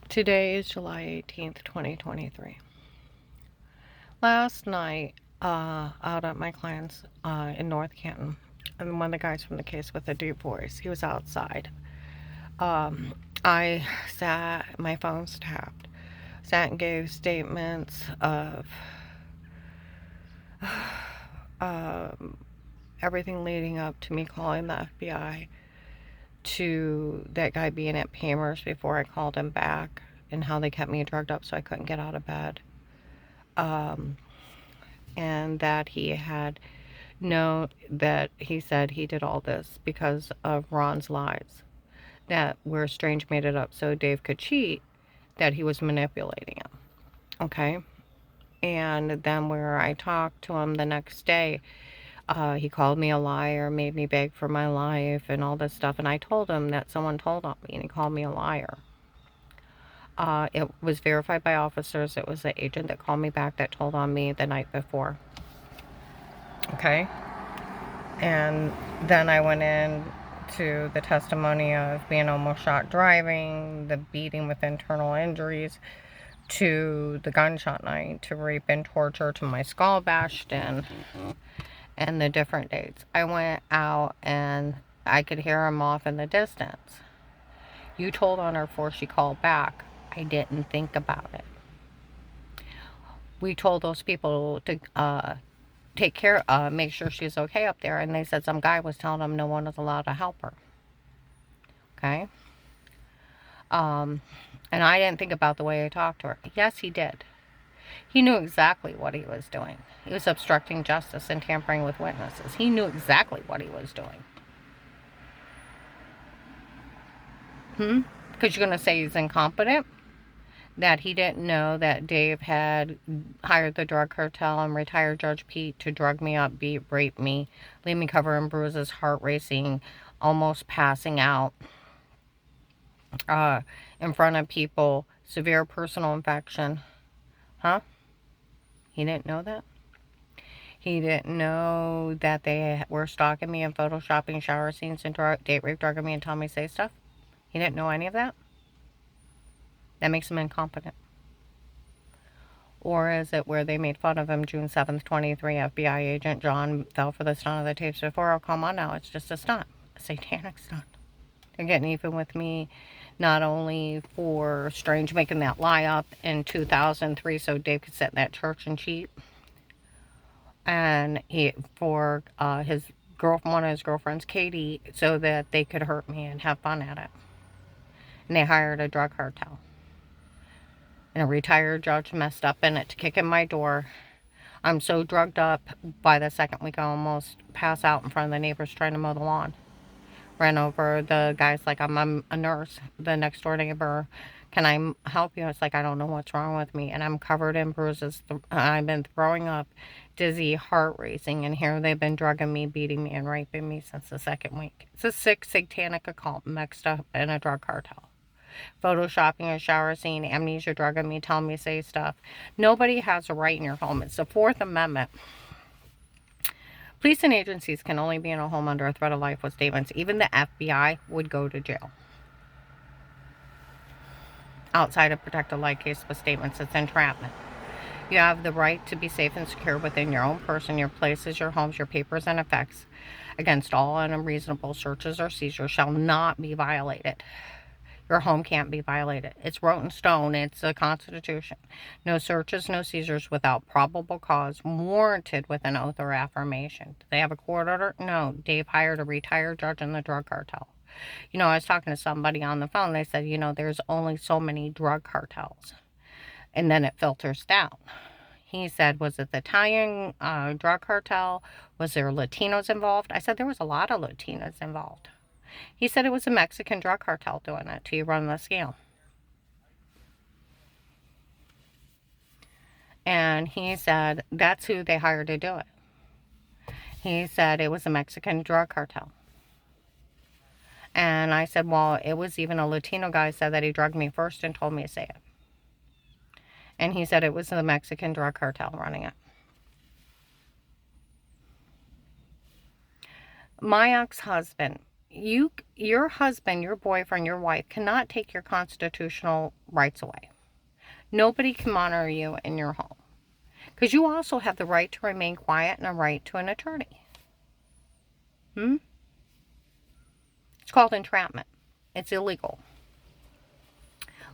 Today is July 18th, 2023. Last night, out at my client's in North Canton, and one of the guys from the case with a deep voice, he was outside. I sat, my phone's tapped, sat and gave statements of everything leading up to me calling the FBI, to that guy being at Pamers before I called him back, and how they kept me drugged up so I couldn't get out of bed. And that he had that he said he did all this because of Ron's lies, that where Strange made it up so Dave could cheat, that he was manipulating him. Okay. And then where I talked to him the next day, he called me a liar, made me beg for my life and all this stuff. And I told him that someone told on me and he called me a liar. It was verified by officers. It was the agent that called me back that told on me the night before. Okay. And then I went in to the testimony of being almost shot driving, the beating with internal injuries, to the gunshot night, to rape and torture, to my skull bashed in, and the different dates. I went out and I could hear him off in the distance. You told on her before she called back. I didn't think about it. We told those people to take care, make sure she's okay up there, and they said some guy was telling them no one was allowed to help her. Okay? And I didn't think about the way I talked to her. Yes, he did. He knew exactly what he was doing. He was obstructing justice and tampering with witnesses. He knew exactly what he was doing. Because you're going to say he's incompetent? That he didn't know that Dave had hired the drug cartel and retired Judge Pete to drug me up, beat, rape me, leave me covered in bruises, heart racing, almost passing out in front of people, severe personal infection. Huh? He didn't know that? He didn't know that they were stalking me and photoshopping shower scenes and date rape, drugging me and telling me to say stuff? He didn't know any of that? That makes him incompetent. Or is it where they made fun of him June 7th, 23, FBI agent John fell for the stunt of the tapes before? Oh, come on now, it's just a stunt. A satanic stunt. They're getting even with me, not only for Strange making that lie up in 2003 so Dave could sit in that church and cheat, and for his girlfriend, one of his girlfriends, Katie, so that they could hurt me and have fun at it. And they hired a drug cartel. And a retired judge messed up in it to kick in my door. I'm so drugged up, by the second week I almost pass out in front of the neighbors trying to mow the lawn. Ran over the guys like I'm a nurse, the next door neighbor. Can I help you? It's like, I don't know what's wrong with me. And I'm covered in bruises. I've been throwing up, dizzy, heart racing. And here they've been drugging me, beating me, and raping me since the second week. It's a sick, satanic occult mixed up in a drug cartel. Photoshopping a shower scene, amnesia, drugging me, telling me to say stuff. Nobody has a right in your home. It's the Fourth Amendment. Police and agencies can only be in a home under a threat of life with statements. Even the FBI would go to jail. Outside of protected life case with statements, it's entrapment. You have the right to be safe and secure within your own person, your places, your homes, your papers, and effects against all unreasonable searches or seizures shall not be violated. Your home can't be violated. It's wrote in stone. It's the Constitution. No searches, no seizures without probable cause warranted with an oath or affirmation. Do they have a court order? No. Dave hired a retired judge in the drug cartel. I was talking to somebody on the phone. They said, there's only so many drug cartels. And then it filters down. He said, was it the Italian drug cartel? Was there Latinos involved? I said, there was a lot of Latinos involved. He said it was a Mexican drug cartel doing it to run the scam. And he said that's who they hired to do it. He said it was a Mexican drug cartel. And I said, well, it was even a Latino guy said that he drugged me first and told me to say it. And he said it was the Mexican drug cartel running it. My ex-husband your husband, your boyfriend, your wife cannot take your constitutional rights away. Nobody can monitor you in your home. Because you also have the right to remain quiet and a right to an attorney. It's called entrapment. It's illegal.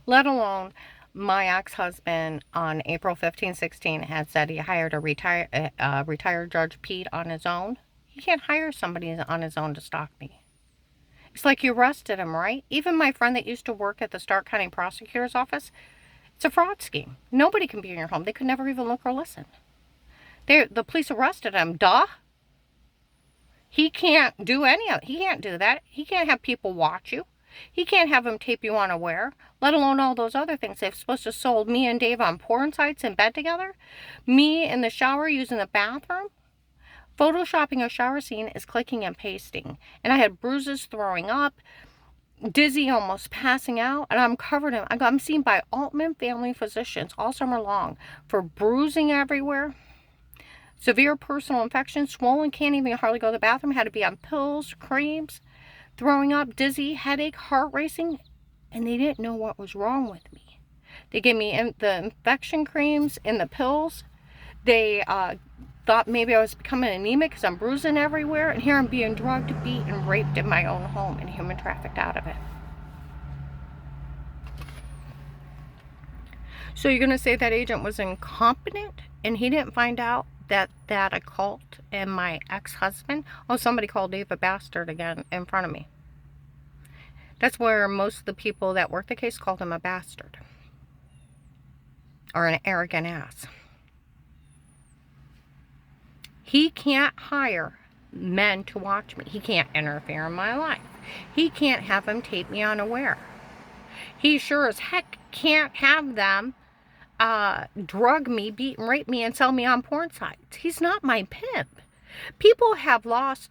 Let alone my ex-husband on April 15, 16 had said he hired a retired Judge Pete on his own. He can't hire somebody on his own to stalk me. It's like you arrested him, right? Even my friend that used to work at the Stark County Prosecutor's Office, it's a fraud scheme. Nobody can be in your home. They could never even look or listen. The police arrested him. Duh. He can't do any of it. He can't do that. He can't have people watch you. He can't have them tape you unaware, let alone all those other things. They're supposed to sold me and Dave on porn sites in bed together. Me in the shower using the bathroom. Photoshopping a shower scene is clicking and pasting. And I had bruises, throwing up, dizzy, almost passing out. And I'm covered in, I'm seen by Altman family physicians all summer long for bruising everywhere. Severe personal infection, swollen, can't even hardly go to the bathroom, had to be on pills, creams. Throwing up, dizzy, headache, heart racing, and they didn't know what was wrong with me. They gave me the infection creams and the pills. They thought maybe I was becoming anemic because I'm bruising everywhere, and here I'm being drugged, beat, and raped in my own home and human trafficked out of it. So you're going to say that agent was incompetent and he didn't find out that occult and my ex-husband? Oh, somebody called Dave a bastard again in front of me. That's where most of the people that worked the case called him a bastard. Or an arrogant ass. He can't hire men to watch me. He can't interfere in my life. He can't have them tape me unaware. He sure as heck can't have them drug me, beat and rape me, and sell me on porn sites. He's not my pimp. People have lost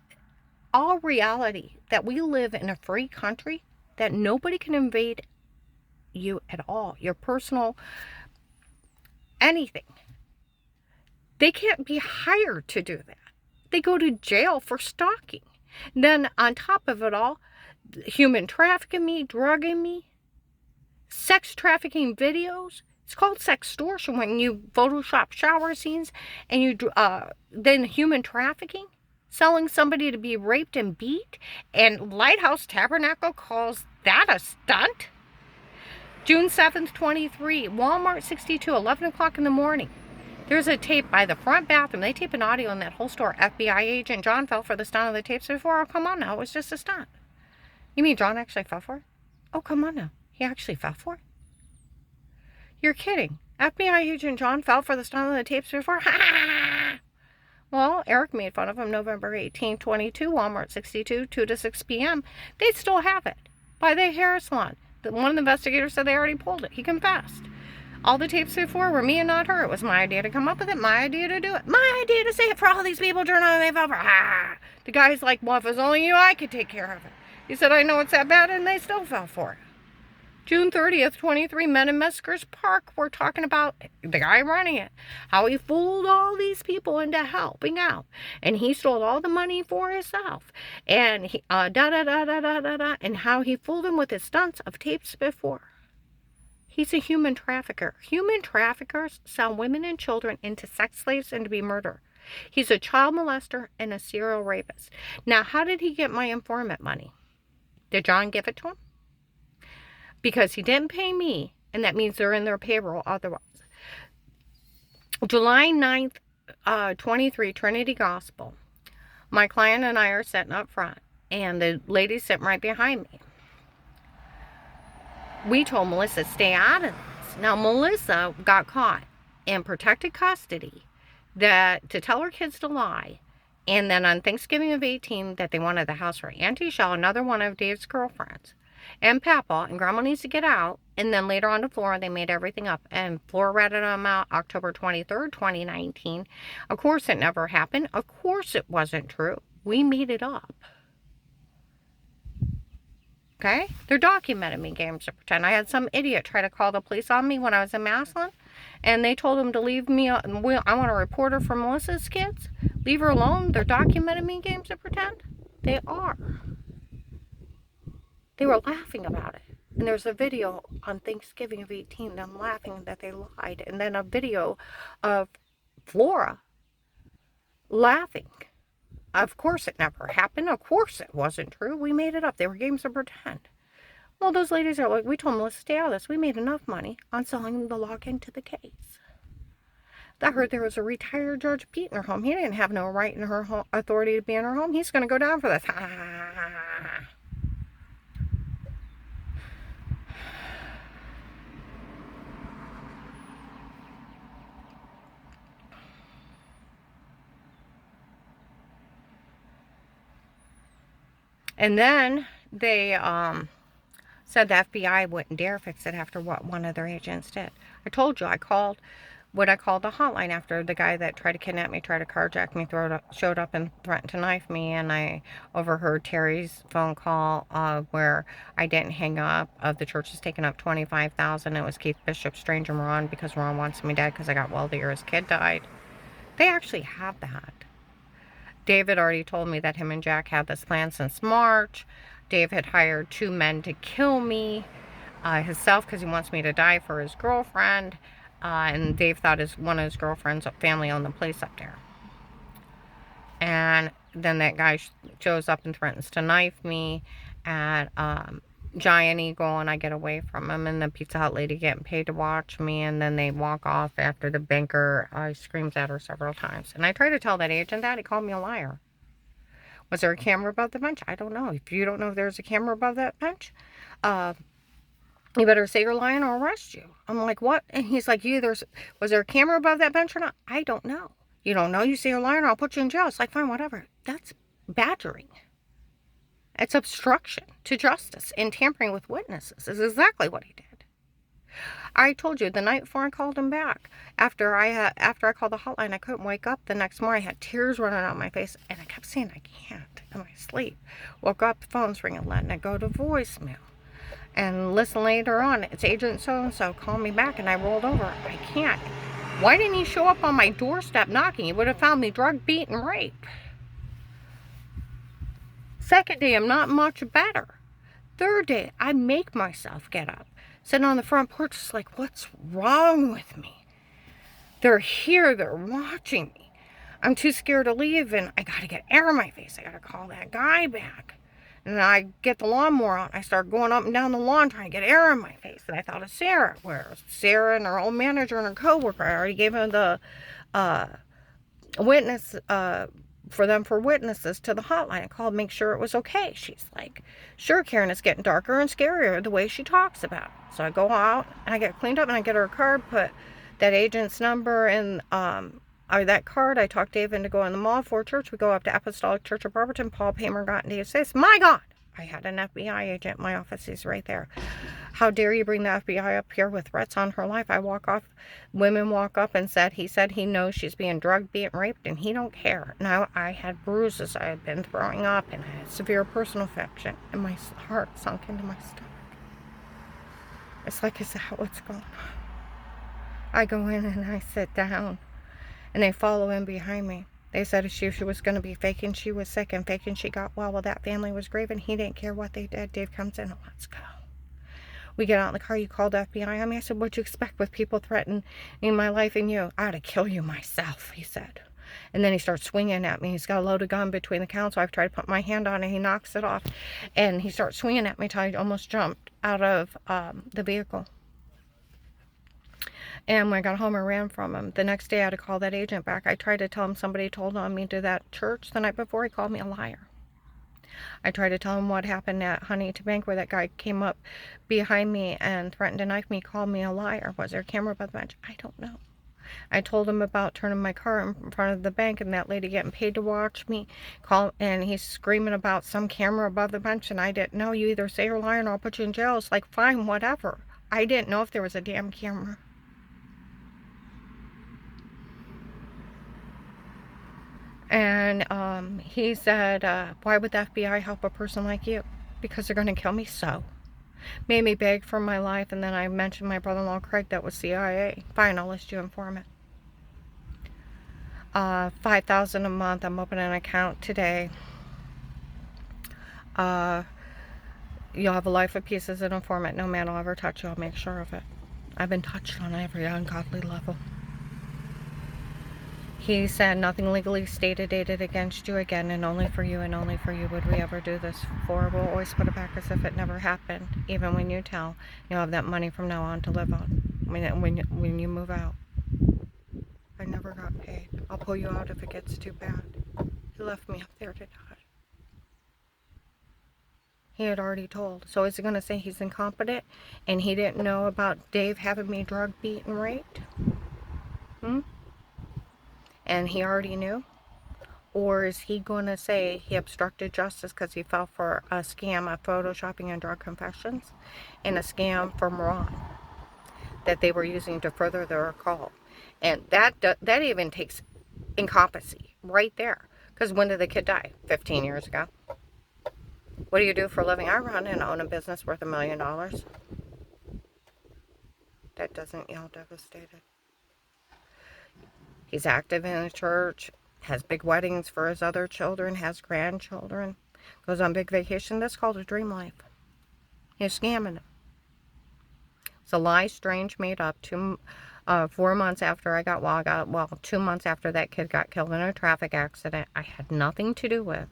all reality that we live in a free country, that nobody can invade you at all. Your personal anything. They can't be hired to do that. They go to jail for stalking. Then on top of it all, human trafficking me, drugging me, sex trafficking videos. It's called sextortion when you Photoshop shower scenes and you then human trafficking, selling somebody to be raped and beat, and Lighthouse Tabernacle calls that a stunt. June 7th, 23, Walmart 62, 11 o'clock in the morning. There's a tape by the front bathroom. They tape an audio in that whole store. FBI agent John fell for the stunt of the tapes before. Oh, come on now. It was just a stunt. You mean John actually fell for it? Oh, come on now. He actually fell for it? You're kidding. FBI agent John fell for the stunt of the tapes before? Well, Eric made fun of him November 18, 22, Walmart 62, 2 to 6 p.m. They still have it by the hair salon. One of the investigators said they already pulled it. He confessed. All the tapes before were me and not her. It was my idea to come up with it, my idea to do it, my idea to say it for all these people turn on they fell for. The guy's like, well, if it was only you, I could take care of it. He said, I know it's that bad, and they still fell for it. June 30th, 23, men in Meskers Park. We're talking about the guy running it. How he fooled all these people into helping out. And he stole all the money for himself. And he, and how he fooled them with his stunts of tapes before. He's a human trafficker. Human traffickers sell women and children into sex slaves and to be murdered. He's a child molester and a serial rapist. Now, how did he get my informant money? Did John give it to him? Because he didn't pay me, and that means they're in their payroll otherwise. July 9th, 23, Trinity Gospel. My client and I are sitting up front, and the lady's sitting right behind me. We told Melissa, stay out of this. Now, Melissa got caught in protected custody that to tell her kids to lie, and then on Thanksgiving of 18, that they wanted the house for Auntie Shell, another one of Dave's girlfriends, and Papa, and Grandma needs to get out. And then later on to Flora, they made everything up. And Flora ratted them out October 23rd, 2019. Of course it never happened. Of course it wasn't true. We made it up. Okay? They're documenting me games of pretend. I had some idiot try to call the police on me when I was in Massillon. And they told them to leave me. I want a reporter for Melissa's kids. Leave her alone. They're documenting me games of pretend. They are. They were laughing about it. And there's a video on Thanksgiving of 18, them laughing that they lied. And then a video of Flora laughing. Of course it never happened. Of course it wasn't true. We made it up. They were games of pretend. Well, those ladies are like, we told them, let's stay out of this. We made enough money on selling the login to the case. I heard there was a retired judge beating her home. He didn't have no right in her home, authority to be in her home. He's going to go down for this. And then they said the FBI wouldn't dare fix it after what one of their agents did. I told you, I called the hotline after the guy that tried to kidnap me, tried to carjack me, showed up and threatened to knife me, and I overheard Terry's phone call where I didn't hang up. The church has taken up $25,000. It was Keith Bishop, Strange, and Ron, because Ron wants me dead because I got wealthier. His kid died. They actually have that. David already told me that him and Jack had this plan since March. Dave had hired 2 men to kill me himself because he wants me to die for his girlfriend. And Dave thought one of his girlfriend's family owned the place up there. And then that guy shows up and threatens to knife me at Giant Eagle, and I get away from him, and the Pizza Hut lady getting paid to watch me, and then they walk off after the banker screams at her several times. And I try to tell that agent that. He called me a liar. Was there a camera above the bench? I don't know. If you don't know if there's a camera above that bench, you better say you're lying or I'll arrest you. I'm like, what? And he's like, was there a camera above that bench or not? I don't know. You don't know? You say you're lying or I'll put you in jail. It's like, fine, whatever. That's badgering. It's obstruction to justice and tampering with witnesses. Is exactly what he did. I told you the night before I called him back. After I called the hotline, I couldn't wake up the next morning. I had tears running out my face, and I kept saying I can't in my sleep. Woke up, the phone's ringing, letting it go to voicemail. And listen later on, it's Agent so-and-so, call me back, and I rolled over. I can't. Why didn't he show up on my doorstep knocking? He would have found me drugged, beat, and raped. Second day, I'm not much better. Third day, I make myself get up. Sitting on the front porch, just like, what's wrong with me? They're here, they're watching me. I'm too scared to leave, and I gotta get air in my face. I gotta call that guy back. And I get the lawnmower out. I start going up and down the lawn trying to get air in my face. And I thought of Sarah, where Sarah and her old manager and her coworker, I already gave them the witness for witnesses to the hotline. I called, make sure it was okay. She's like, sure, Karen, it's getting darker and scarier the way she talks about it. So I go out and I get cleaned up and I get her a card, put that agent's number in that card. I talked Dave into going to the mall for church. We go up to Apostolic Church of Barberton. Paul Paymer got into says, my God, I had an FBI agent in my office. He's right there. How dare you bring the FBI up here with threats on her life? I walk off. Women walk up and he said he knows she's being drugged, being raped, and he don't care. Now I had bruises. I had been throwing up, and I had severe personal infection, and my heart sunk into my stomach. It's like, is that what's going on? I go in and I sit down, and they follow in behind me. They said she was going to be faking she was sick and faking she got well. Well, that family was grieving. He didn't care what they did. Dave comes in and let's go. We get out in the car. You called the FBI on me. I said, what'd you expect with people threatening my life and you? I ought to kill you myself, he said. And then he starts swinging at me. He's got a loaded gun between the counts. So I've tried to put my hand on it. He knocks it off. And he starts swinging at me until I almost jumped out of the vehicle. And when I got home, I ran from him. The next day, I had to call that agent back. I tried to tell him somebody told on me to that church the night before. He called me a liar. I tried to tell him what happened at Huntington Bank, where that guy came up behind me and threatened to knife me, called me a liar. Was there a camera above the bench? I don't know. I told him about turning my car in front of the bank and that lady getting paid to watch me. And he's screaming about some camera above the bench, and I didn't know. You either say you're lying or I'll put you in jail. It's like, fine, whatever. I didn't know if there was a damn camera. And he said, why would the FBI help a person like you? Because they're going to kill me. So made me beg for my life. And then I mentioned my brother-in-law Craig that was CIA. Fine, I'll list you informant. $5,000 a month. I'm opening an account today. You'll have a life of peace as an informant. No man will ever touch you. I'll make sure of it. I've been touched on every ungodly level. He said, nothing legally stated dated against you again, and only for you would we ever do this for. We'll always put it back as if it never happened. Even when you tell, you'll have that money from now on to live on when you move out. I never got paid. I'll pull you out if it gets too bad. He left me up there to die. He had already told. So is he going to say he's incompetent and he didn't know about Dave having me drugged, beat, and raped? And he already knew? Or is he going to say he obstructed justice because he fell for a scam of photoshopping and drug confessions and a scam from Ron that they were using to further their call? And that even takes incompetency right there. Because when did the kid die? 15 years ago. What do you do for a living? I run and own a business worth $1 million. That doesn't yell devastated. He's active in the church, has big weddings for his other children, has grandchildren, goes on big vacation. That's called a dream life. He's scamming them. It's a lie, strange, made up. 4 months after I got 2 months after that kid got killed in a traffic accident, I had nothing to do with.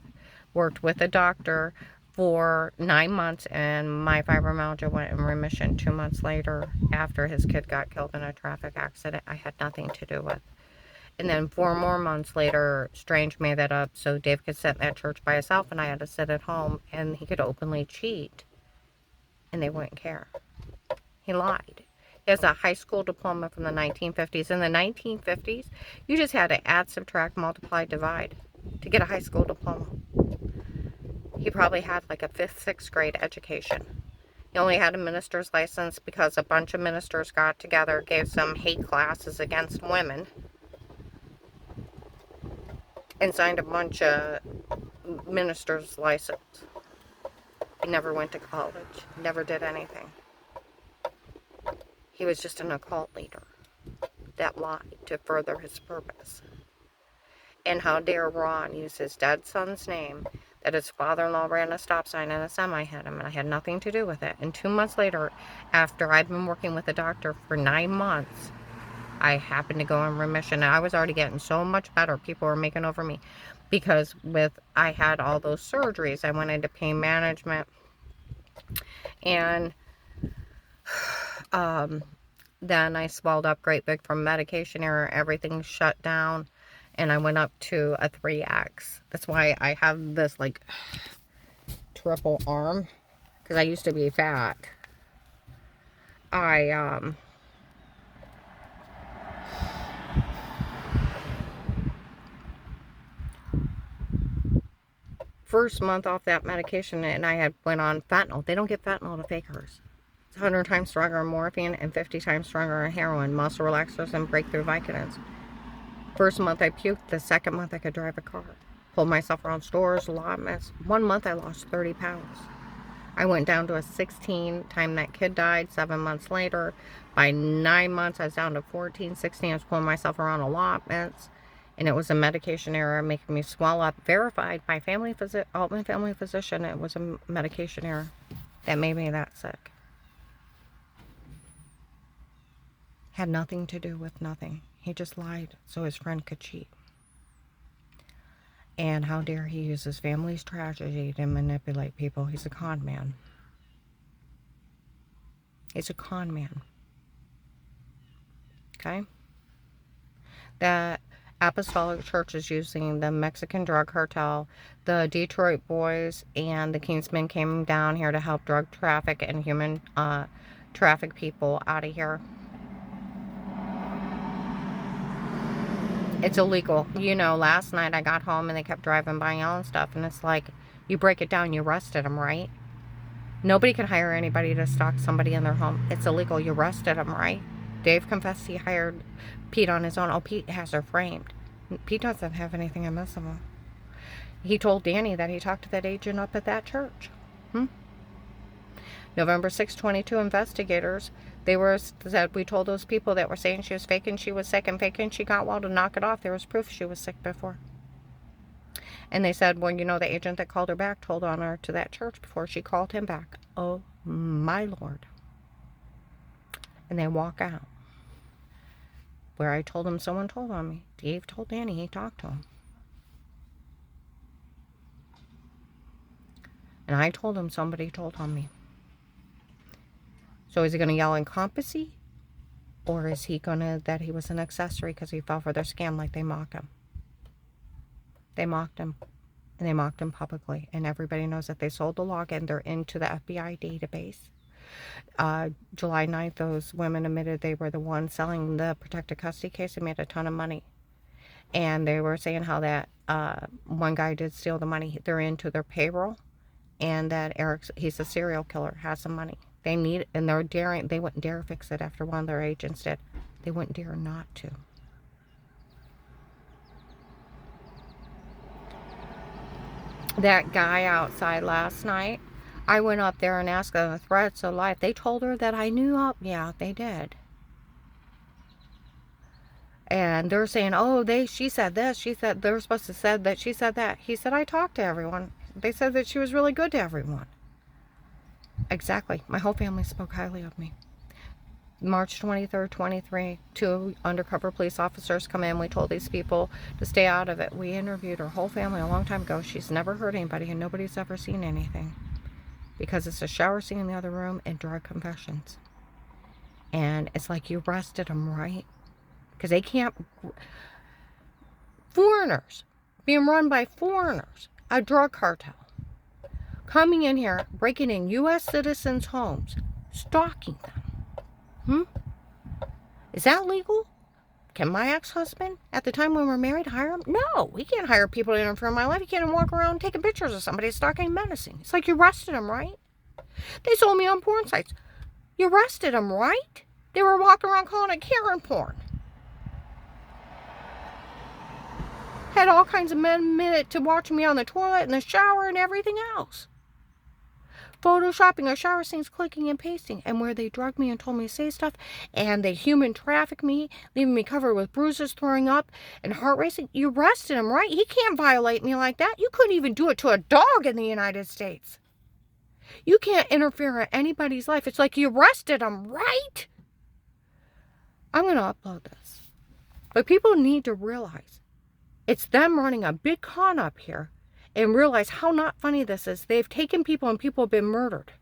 Worked with a doctor for 9 months, and my fibromyalgia went in remission 2 months later after his kid got killed in a traffic accident. I had nothing to do with. And then 4 more months later, Strange made that up so Dave could sit in that church by himself and I had to sit at home, and he could openly cheat and they wouldn't care. He lied. He has a high school diploma from the 1950s. In the 1950s, you just had to add, subtract, multiply, divide to get a high school diploma. He probably had like a 5th, 6th grade education. He only had a minister's license because a bunch of ministers got together, gave some hate classes against women, and signed a bunch of minister's license. He never went to college. Never did anything. He was just an occult leader that lied to further his purpose. And how dare Ron use his dead son's name that his father-in-law ran a stop sign and a semi hit him, and I had nothing to do with it. And 2 months later, after I'd been working with a doctor for 9 months, I happened to go in remission, and I was already getting so much better. People were making over me because I had all those surgeries. I went into pain management, and then I swelled up great big from medication error. Everything shut down, and I went up to a 3X. That's why I have this like triple arm, because I used to be fat. First month off that medication, and I had went on fentanyl. They don't get fentanyl to fakers. It's 100 times stronger in morphine and 50 times stronger in heroin, muscle relaxers, and breakthrough Vicodins. First month I puked. The second month I could drive a car. Pulled myself around stores, allotments. 1 month I lost 30 pounds. I went down to a 16 time that kid died. 7 months later, by 9 months I was down to 14, 16. I was pulling myself around allotments. And it was a medication error making me swell up. Verified by Altman family physician. It was a medication error that made me that sick. Had nothing to do with nothing. He just lied so his friend could cheat. And how dare he use his family's tragedy to manipulate people. He's a con man. He's a con man. Okay? That Apostolic Church is using the Mexican drug cartel. The Detroit boys and the Kingsmen came down here to help drug traffic and human traffic people out of here. It's illegal. You know, last night I got home and they kept driving by yelling stuff, and it's like, you break it down, you arrested them, right? Nobody can hire anybody to stalk somebody in their home. It's illegal. You arrested them, right? Dave confessed he hired Pete on his own. Oh, Pete has her framed. Pete doesn't have anything amiss of him. He told Danny that he talked to that agent up at that church. November 6, 22, investigators, said we told those people that were saying she was faking she was sick and faking she got well to knock it off. There was proof she was sick before. And they said, well, you know, the agent that called her back told on her to that church before she called him back. Oh, my Lord. And they walk out. Where I told him someone told on me. Dave told Danny he talked to him. And I told him somebody told on me. So is he going to yell incompetency? Or is he going to, that he was an accessory because he fell for their scam like they mock him? They mocked him. And they mocked him publicly. And everybody knows that they sold the login. They're into the FBI database. July 9th, those women admitted they were the ones selling the protected custody case and made a ton of money. And they were saying how that one guy did steal the money. They're into their payroll. And that Eric, he's a serial killer, has some money. They need, and they're daring, they wouldn't dare fix it after one of their agents did. They wouldn't dare not to. That guy outside last night, I went up there and asked them, threats of life. They told her that I knew up. Yeah, they did. And they're saying, oh, she said this. She said, they're supposed to said that she said that. He said, I talked to everyone. They said that she was really good to everyone. Exactly. My whole family spoke highly of me. March 23rd, 23, 2 undercover police officers come in. We told these people to stay out of it. We interviewed her whole family a long time ago. She's never hurt anybody and nobody's ever seen anything. Because it's a shower scene in the other room and drug confessions. And it's like you arrested them, right? Because they can't... Foreigners. Being run by foreigners. A drug cartel. Coming in here, breaking in U.S. citizens' homes, stalking them. Is that legal? Can my ex-husband, at the time when we're married, hire him? No, he can't hire people to interfere in my life. He can't even walk around taking pictures of somebody stalking and menacing. It's like you arrested him, right? They sold me on porn sites. You arrested him, right? They were walking around calling it Karen porn. Had all kinds of men to watch me on the toilet and the shower and everything else. Photoshopping our shower scenes, clicking and pasting, and where they drugged me and told me to say stuff, and they human trafficked me, leaving me covered with bruises, throwing up, and heart racing. You arrested him, right? He can't violate me like that. You couldn't even do it to a dog in the United States. You can't interfere in anybody's life. It's like you arrested him, right? I'm going to upload this. But people need to realize it's them running a big con up here. And realize how not funny this is. They've taken people and people have been murdered.